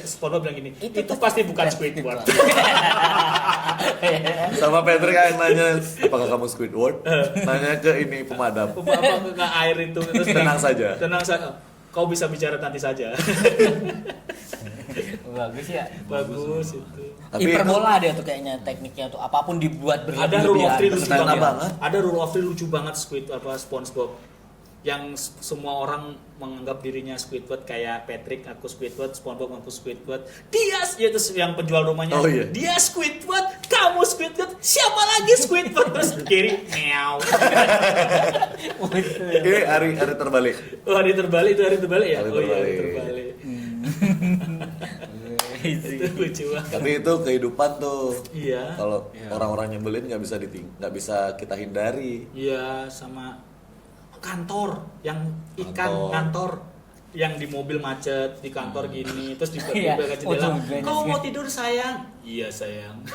SpongeBob bilang gini, itu pasti bukan Squidward. Sama Patrick yang nanya, apakah kamu Squidward? Nanya ke ini pemadam. Apa ke air itu, terus Tenang saja. Tenang saja. Kau bisa bicara nanti saja. Bagus ya. Bagus itu. Tapi Hiperbola dia tuh kayaknya tekniknya tuh apapun dibuat Ada rule of three lucu Stand up banget. banget. Ada rule of three lucu banget SpongeBob. Yang semua orang menganggap dirinya Squidward, kayak Patrick aku Squidward, SpongeBob aku Squidward. Dia itu yang penjual rumahnya. Oh, iya. Dia Squidward, kamu Squidward, siapa lagi Squidward? Terus kiri meow. Ini hari terbalik. Oh, hari terbalik ya? Hari Oh iya, hari terbalik. terbalik. Itu lucu banget. Tapi itu kehidupan tuh. Iya. Kalau orang-orang nyebelin nggak bisa kita hindari. Iya, sama kantor yang ikan Kantor. kantor yang di mobil macet di kantor gini, terus Iya. dibuka jendela. Oh, tuh, Kau beres, mau kan? tidur sayang? Iya sayang.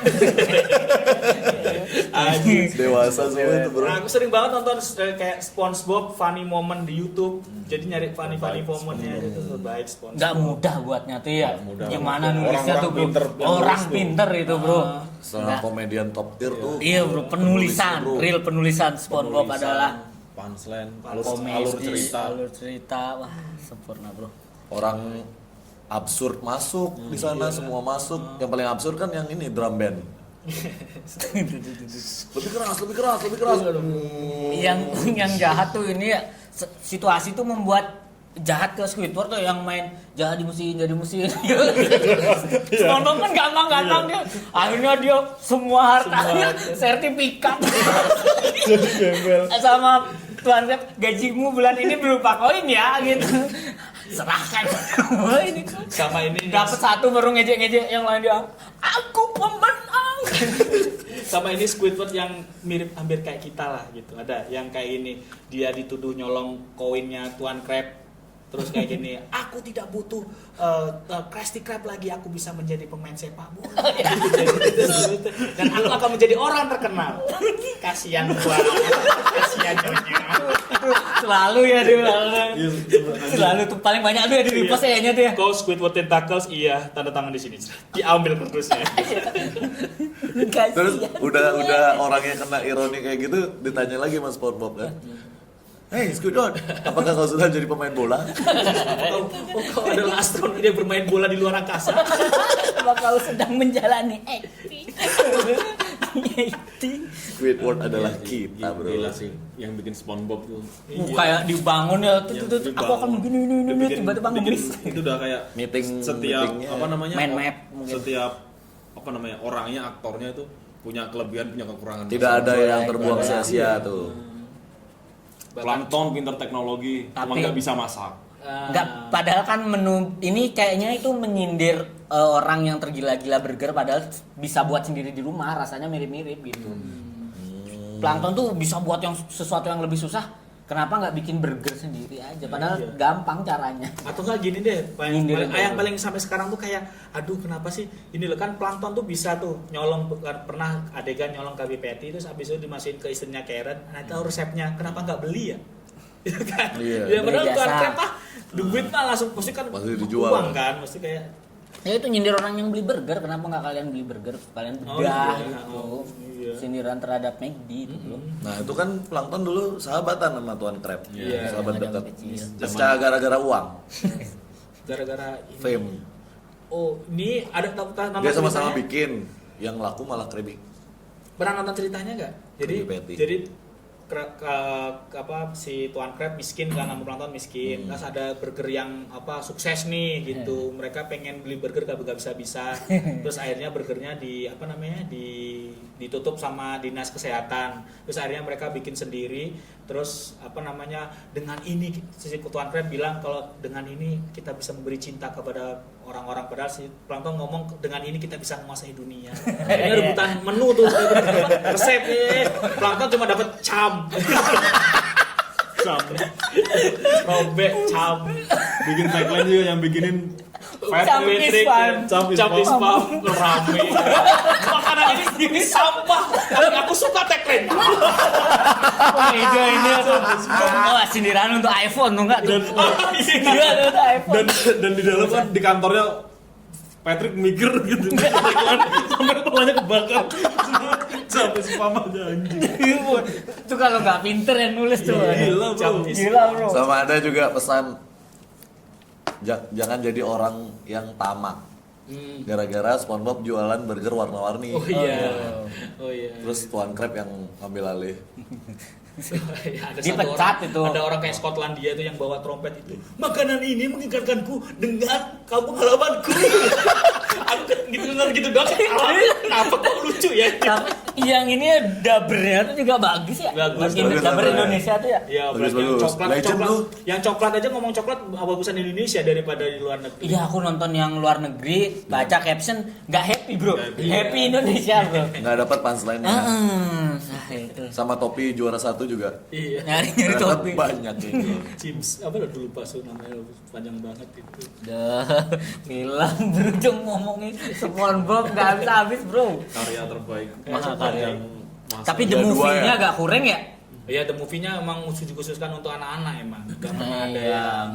Dewasa semua itu bro. Nah, aku sering banget nonton kayak SpongeBob funny moment di YouTube. Jadi nyari funny momennya itu terbaik SpongeBob. Nggak mudah buatnya tuh ya. mudah. Gimana nulisnya Orang-orang tuh bro? pinter Orang penulis tuh. pinter itu bro. Setengah Nggak. komedian top tier tuh. Iya bro, penulisan, Bro. real penulisan SpongeBob Penulisan, adalah punchline, komedi, alur cerita. Wah, sempurna bro. Orang absurd masuk di sana, semua masuk. Yang paling absurd kan yang ini drum band. lebih keras. Yang jahat tuh ini ya, situasi tuh membuat jahat ke Squidward tuh, yang main jadi mesin. SpongeBob kan gampang dia. Akhirnya dia semua hartanya sertifikat. Jadi gembel. Sama Tuan Chef, gajimu bulan ini berupa koin ya gitu. Serahkan. Ini Sama ini dapat satu baru ngejek-ngejek, yang lain dia aku pemenang. sama ini Squidward yang mirip hampir kayak kita lah gitu. Ada yang kayak ini, dia dituduh nyolong koinnya Tuan Crab. Terus kayak gini, aku tidak butuh Krusty Krab lagi, aku bisa menjadi pemain sepak bola. Dan aku akan menjadi orang terkenal. Kasihan gua, kasihan nyonya. Selalu ya dia. Iya, Selalu tuh paling banyak tuh ya di repost kayaknya tuh ya. Kau Squidward tentacles, iya, tanda tangan di sini. Diambil kardusnya. Terus udah orang yang kena ironi kayak gitu ditanya lagi Mas SpongeBob kan. Hey Squidward, apakah kau sudah jadi pemain bola? Kau adalah astronot dia bermain bola di luar angkasa. Apa kau sedang menjalani acting? Squidward adalah kita bro. Gila sih, yang bikin SpongeBob tuh. Kayak dibangun ya, tuh, aku Dibangun. akan begini, Dia bikin- tiba-tiba bikin- ngemis. Itu udah kayak setiap meetingnya. apa namanya? Mind map mungkin. Setiap apa namanya? Orangnya, aktornya itu punya kelebihan, punya kekurangan. Tidak ada yang terbuang Tidak ada. sia-sia tuh. Plankton pinter teknologi, cuma Tapi- nggak bisa masak. Enggak, padahal kan menu ini kayaknya itu menyindir orang yang tergila-gila burger padahal bisa buat sendiri di rumah, rasanya mirip-mirip gitu. Plankton tuh bisa buat yang sesuatu yang lebih susah, kenapa nggak bikin burger sendiri aja? Padahal Iya. gampang caranya. Atau enggak gini deh, Nyindirin yang terus. paling sampai sekarang tuh kayak aduh kenapa sih ini loh kan Plankton tuh bisa tuh nyolong, pernah adegan nyolong Krabby Patty terus habis itu dimasukin ke istrinya Karen, nah tahu resepnya, kenapa nggak beli ya? Itu kan. Iya. Ya padahal Beli tuan jasa. krep duit mah langsung pasti kan Pasti dijual. uang kan, pasti kayak Ya itu nyindir orang yang beli burger, kenapa nggak kalian beli burger? Kalian Oh, bedah iya. gitu. Oh, iya. Sindiran terhadap McD itu bro. Nah itu kan Plankton dulu sahabatan sama Tuan Crab. Iya. Sahabat Zaman dekat. kecil. Secara gara-gara uang, gara-gara ini. fame. Oh, ini ada nama Dia sama-sama ceritanya? bikin, yang laku malah Krabby. Pernah nonton ceritanya nggak? Jadi Krabby Patty. jadi apa si Tuan Crab miskin kan, nama Plankton miskin. Terus ada burger yang apa sukses nih gitu. Mereka pengen beli burger gak bisa. Terus akhirnya burgernya di apa namanya ditutup sama dinas kesehatan. Terus akhirnya mereka bikin sendiri. Terus apa namanya dengan ini si Tuan Crab bilang kalau dengan ini kita bisa memberi cinta kepada orang-orang, padahal si Plankton ngomong dengan ini kita bisa menguasai dunia. Ini rebutan menu tuh resep Plankton cuma dapat cam. Robek cam. Bikin tagline juga yang bikinin Cam is Patrick, fun. Cam is spam rame. Makanan ini sampah. Tapi aku suka tagline. Oh ini tuh. Oh sindiran untuk iPhone tuh enggak tuh. Sindiran untuk iPhone. dan di dalam kan di kantornya Patrick mikir gitu. Sampai kepalanya kebakar. Sampai spam aja anjing. Itu kalau nggak pinter yang nulis tuh. Gila, bro. Gila bro. Sama ada juga pesan jangan jadi orang yang tamak. Gara-gara SpongeBob jualan burger warna-warni. Oh iya. Oh iya. Terus Tuan Crab yang ambil alih. Ya, ada Dipecat satu orang, itu. ada orang kayak Skotlandia itu yang bawa trompet itu. Makanan ini mengingatkanku dengan kampung halamanku. Aku kan gitu doang. Kenapa kok lucu ya? Tapi yang ini dabernya tuh juga bagus ya. Bagus, bagus, Daber bagus. Indonesia tuh ya. Ya, Bagus, yang bagus. coklat, Legend coklat. lu. Yang coklat aja ngomong coklat bagusan Indonesia daripada di luar negeri. Iya aku nonton yang luar negeri baca caption nggak happy bro, happy Indonesia bro. Nggak dapat punchline-nya. Nah itu Sama topi juara 1 juga. Iya. nyari Nggak dapat topi. banyak ini. James apa udah lupa so namanya panjang banget itu. Dah bilang bro dong ngomongin SpongeBob nggak habis bro. Karya terbaik. Mahakarya. Yang masa- Tapi the Ada dua movie-nya ya? agak kurang ya. Ya, the movie-nya emang dikhususkan untuk anak-anak emang. Gak pernah ada Iya. yang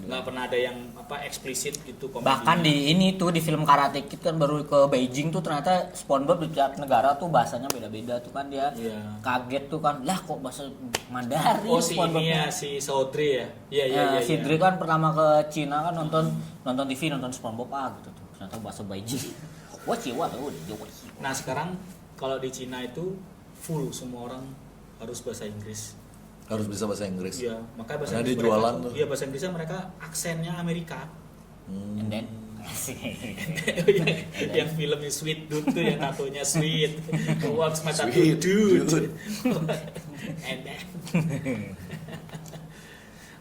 nggak pernah ada yang apa eksplisit gitu komedinya. Bahkan di ini tuh di film Karate Kid kan baru ke Beijing tuh ternyata SpongeBob di tiap negara tuh bahasanya beda-beda tuh kan dia Iya. kaget tuh kan lah kok bahasa Mandarin Oh si SpongeBob-nya. ini ya si Saudri ya. Iya iya Ya, iya. si iya. Dre kan pertama ke Cina kan nonton TV nonton SpongeBob gitu tuh ternyata bahasa Beijing. Wah ciwa tuh Nah sekarang kalau di Cina itu full semua orang harus bahasa Inggris. Harus bisa bahasa Inggris. Iya, makanya bahasa Karena Inggris dia jualan mereka, tuh. iya bahasa Inggrisnya mereka aksennya Amerika. and then Yang filmnya Sweet Dude tuh yang tatonya sweet. What's my tattoo Sweet dude? Dude. And then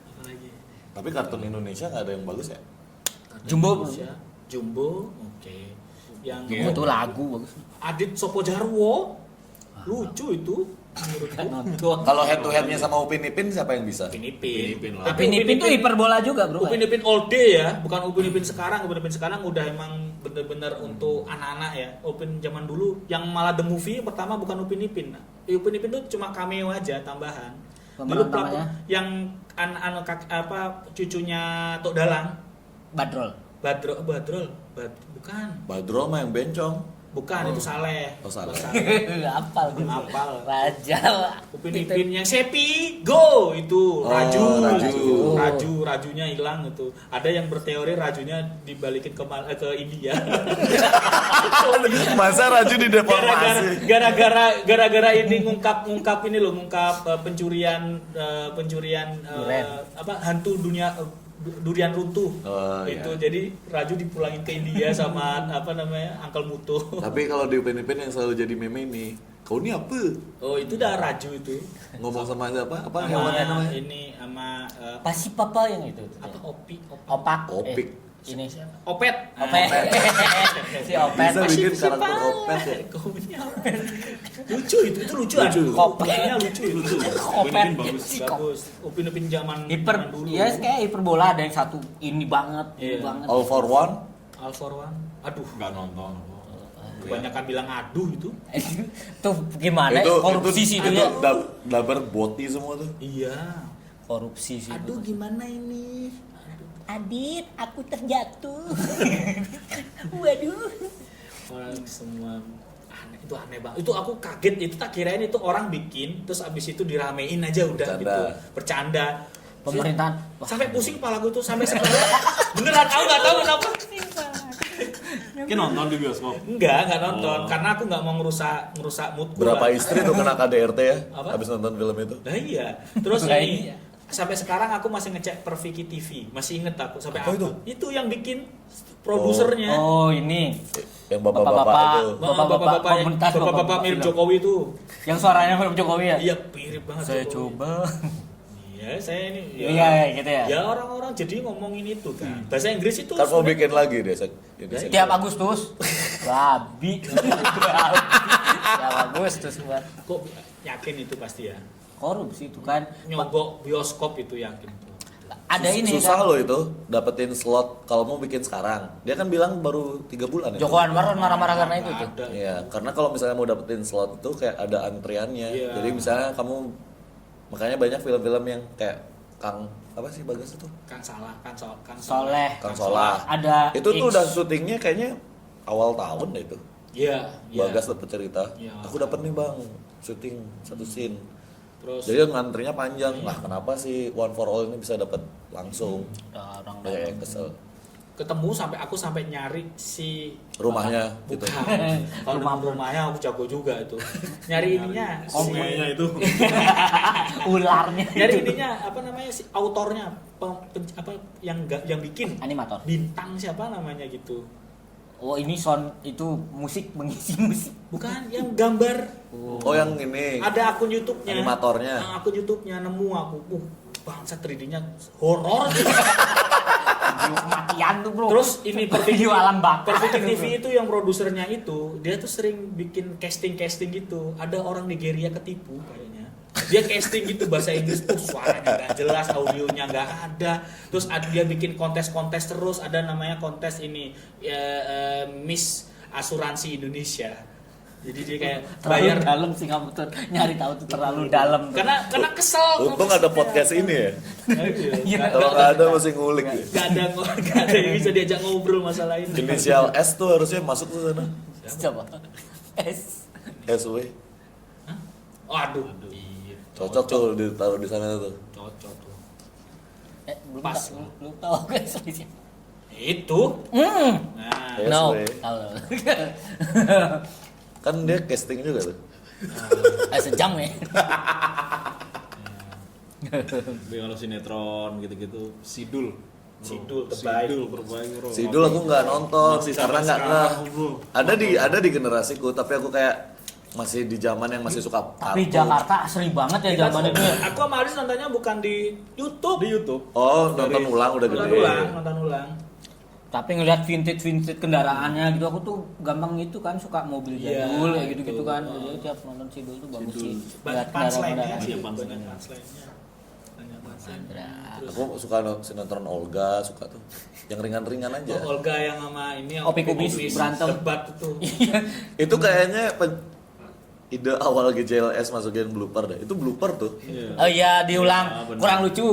apa lagi? Tapi kartun Indonesia nggak ada yang bagus ya? Jumbo. Indonesia. Jumbo, oke. Yang itu lagu bagus. Adit Sopo Jarwo, lucu itu menurutku. Nonton. Kalau head to headnya sama Upin Ipin siapa yang bisa? Upin Upin Ipin. lah. Tapi Upin Ipin tuh hiperbola juga bro. Upin Ipin all day ya, bukan Upin Ipin sekarang. Upin Ipin sekarang udah emang bener-bener untuk anak-anak ya. Upin zaman dulu yang malah the movie pertama bukan Upin Ipin. Upin Ipin tuh cuma cameo aja tambahan. Pemeran Dulu utamanya? yang cucunya Tok Dalang, Badrol. Badrol, bukan. Badrol mah yang bencong. Bukan, itu Saleh. Oh, Saleh. Apal gue. Apal. Raja. Upin Ipin yang Sepi Go itu Oh, rajunya hilang itu. Ada yang berteori rajunya dibalikin ke India. Masa Raju di deformasi? Gara-gara ini ngungkap ini loh, pencurian Durian. hantu dunia durian runtuh. Oh, itu iya. jadi Raju dipulangin ke India sama Uncle Muto. Tapi kalau di Upin-Ipin yang selalu jadi meme ini, kau ini apa? Oh, itu udah Raju itu. Ngomong sama siapa? Apa Sama hewannya namanya? ini sama Pasti papa yang itu. apa Opak. Opik. Ini Opet. Opet. Si Opet. Bisa bikin karakter Opet ya? Kau ini Opet. Lucu itu lucu. Lucu. Opetnya lucu itu. Opet. bagus. Si Bagus. Upin zaman Hiper. zaman dulu. Iya, kayak hiperbola ada yang satu ini banget, ini Iya. banget. All for one? All for One. Aduh, Nggak nonton. kebanyakan bilang aduh itu. Tuh gimana? Korupsi sih itu ya. Dabar boti semua tuh. Iya. Korupsi sih. Aduh, gimana ini? Adit, aku terjatuh. Waduh. Orang semua aneh banget. Itu aku kaget, itu tak kirain itu orang bikin terus abis itu diramein aja udah Bercanda. gitu. Bercanda. Pemerintahan. Sampai pusing kepala gue tuh sampai sekarang. Beneran aku nggak tahu kenapa. Mungkin nonton di bioskop. Enggak nonton karena aku nggak mau ngerusak mood gua. Berapa istri tuh kena KDRT ya? Apa? Habis nonton film itu. Nah iya. Terus Nah, ini iya. sampai sekarang aku masih ngecek Perviki TV. Masih inget aku sampai Apa itu? Itu yang bikin produsernya. Oh, ini. Yang bapak-bapak itu. Bapak-bapak yang- komunitas, bapak-bapak mirip Jokowi itu. Yang suaranya mirip Jokowi ya? Iya, mirip banget. Saya Jokowi. coba. Iya, saya ini. Iya, gitu ya. Ya orang-orang jadi ngomongin itu kan. Bahasa Inggris itu. Kan mau sebenarnya- bikin lagi deh. Tiap Agustus. Babi. Tiap Agustus buat Kok yakin itu pasti ya. korupsi itu kan. Nyogok bioskop itu yakin. Ada ini Susah kan. loh itu dapetin slot kalau mau bikin sekarang. Dia kan bilang baru 3 bulan ya. Joko Anwar marah-marah karena itu tuh. Ada. Iya, karena kalau misalnya mau dapetin slot itu kayak ada antriannya. Iya. Jadi misalnya kamu makanya banyak film-film yang kayak Kang apa sih Bagas itu? Kang Salah, Kang Soleh. Kang Solah. Ada Itu tuh X. udah syutingnya kayaknya awal tahun deh itu. Iya, iya. Bagas dapet cerita. Iya. Aku dapat nih bang syuting satu scene. Terus Jadi ngantrinya panjang. Lah kenapa sih One for All ini bisa dapat langsung? Orang Banyak yang kesel. ketemu aku sampai nyari si Rumahnya bukan. gitu. Kalau rumahnya aku jago juga itu. Nyari ininya. Semuanya itu. ularnya. Nyari ininya apa namanya si autornya apa yang bikin Animator. bintang siapa namanya gitu. Oh, ini sound itu musik mengisi musik. Bukan yang gambar. Oh yang ini Ada akun YouTube-nya. animatornya. Akun YouTube-nya nemu aku. Bangsa 3D-nya horor. Kematian tuh, Bro. Terus ini Video alam bakar. Perfect TV itu yang produsernya itu, dia tuh sering bikin casting gitu. Ada orang Nigeria ketipu kayaknya. Dia casting gitu bahasa Inggris tuh suaranya nggak jelas, audionya nggak ada. Terus dia bikin kontes terus, ada namanya kontes ini Miss Asuransi Indonesia. Jadi dia kayak Terlalu bayar dalam sih kamu tuh nyari tahu tuh terlalu dalam. karena kesel. Untung ada podcast ini ya. Iya. Kalau nggak ada masih ngulik ya. Gak ada yang bisa diajak ngobrol masalah ini. Inisial S tuh harusnya masuk ke sana. Coba. S. SW. Waduh. Iya, Cocok tuh ditaruh di sana tuh. Cocok tuh. Belum Pas. lu tahu kan soalnya. Itu. Hmm. Nah, No. SW. Tahu. Kan dia casting juga tuh. Sejam ya. Tapi kalau sinetron gitu-gitu, Sidul. Bro. Sidul terbaik. Sidul terbaik, Bro. Sidul aku nggak nonton Masih karena sampai nggak sekarang, ngeh. Bro. Ada di generasiku tapi aku kayak masih di zaman yang masih suka Tapi kartun. Jakarta asli banget ya zaman itu ya. Aku sama Aris nontonnya bukan di YouTube. Di YouTube. Oh nonton ulang udah Nonton gede. nonton ulang. Tapi ngeliat vintage kendaraannya gitu, aku tuh gampang gitu kan, suka mobil Iya, jadul kayak gitu-gitu betul. kan. Jadi tiap nonton Sidul tuh bagus sih. Banyak Lihat punchline-nya kendaraan-kendaraan. sih, Iya, banyak punchline-nya. punchline-nya. Banyak punchline. Terus Aku suka sinetron Olga, suka tuh. Yang ringan-ringan aja. Oh, Olga yang sama ini yang Opi Kubis berantem. debat itu. Iya. Itu kayaknya ide awal GJLS masukin blooper deh. Itu blooper tuh. Iya. Oh iya, diulang Ya, benar. kurang lucu.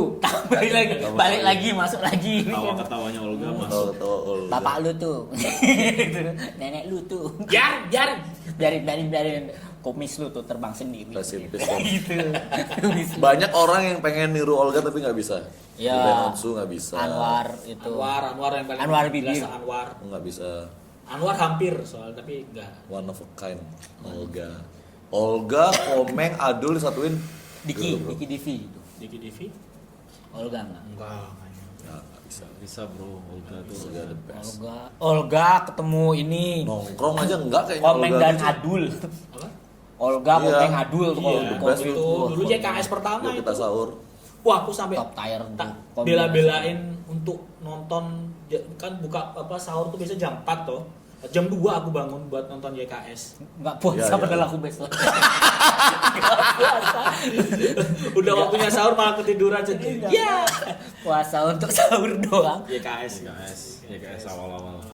Balik lagi, masuk lagi. Tawa-ketawanya Olga Tahu masuk. tahu Olga. Bapak lu tuh. Nenek lu tuh. Jar, jar. Biarin. Komis lu tuh terbang sendiri. Rest in peace, Om. Gitu. Banyak orang yang pengen niru Olga tapi nggak bisa. Ya. Ruben Onsu nggak bisa. Anwar itu. Anwar yang paling Anwar jelas, Bibir. Anwar. Nggak bisa. Anwar hampir soal tapi enggak. One of a kind. Olga, Komeng, Adul disatuin. Diki Dulu, bro. Divi gitu. Diki Divi? Olga enggak? Enggak. Nggak bisa. Bisa bro, Olga tuh. Olga the best. Olga ketemu ini Nongkrong aja enggak kayaknya. Komeng Olga dan tuh. Adul. Apa? Olga, Iya. Komeng, Adul tuh kalau Iya, di best komplit itu tuh. dulu JKS pertama Yuk kita itu. sahur. Wah, aku sampai Top tier tak tuh. bela-belain untuk nonton kan buka apa sahur tuh biasa jam 4 toh. Jam 2 aku bangun buat nonton YKS. Enggak puasa Iya, iya. padahal aku besok. Udah waktunya sahur malah ketiduran jadi. Ya. Puasa untuk sahur doang. YKS. YKS awal-awal.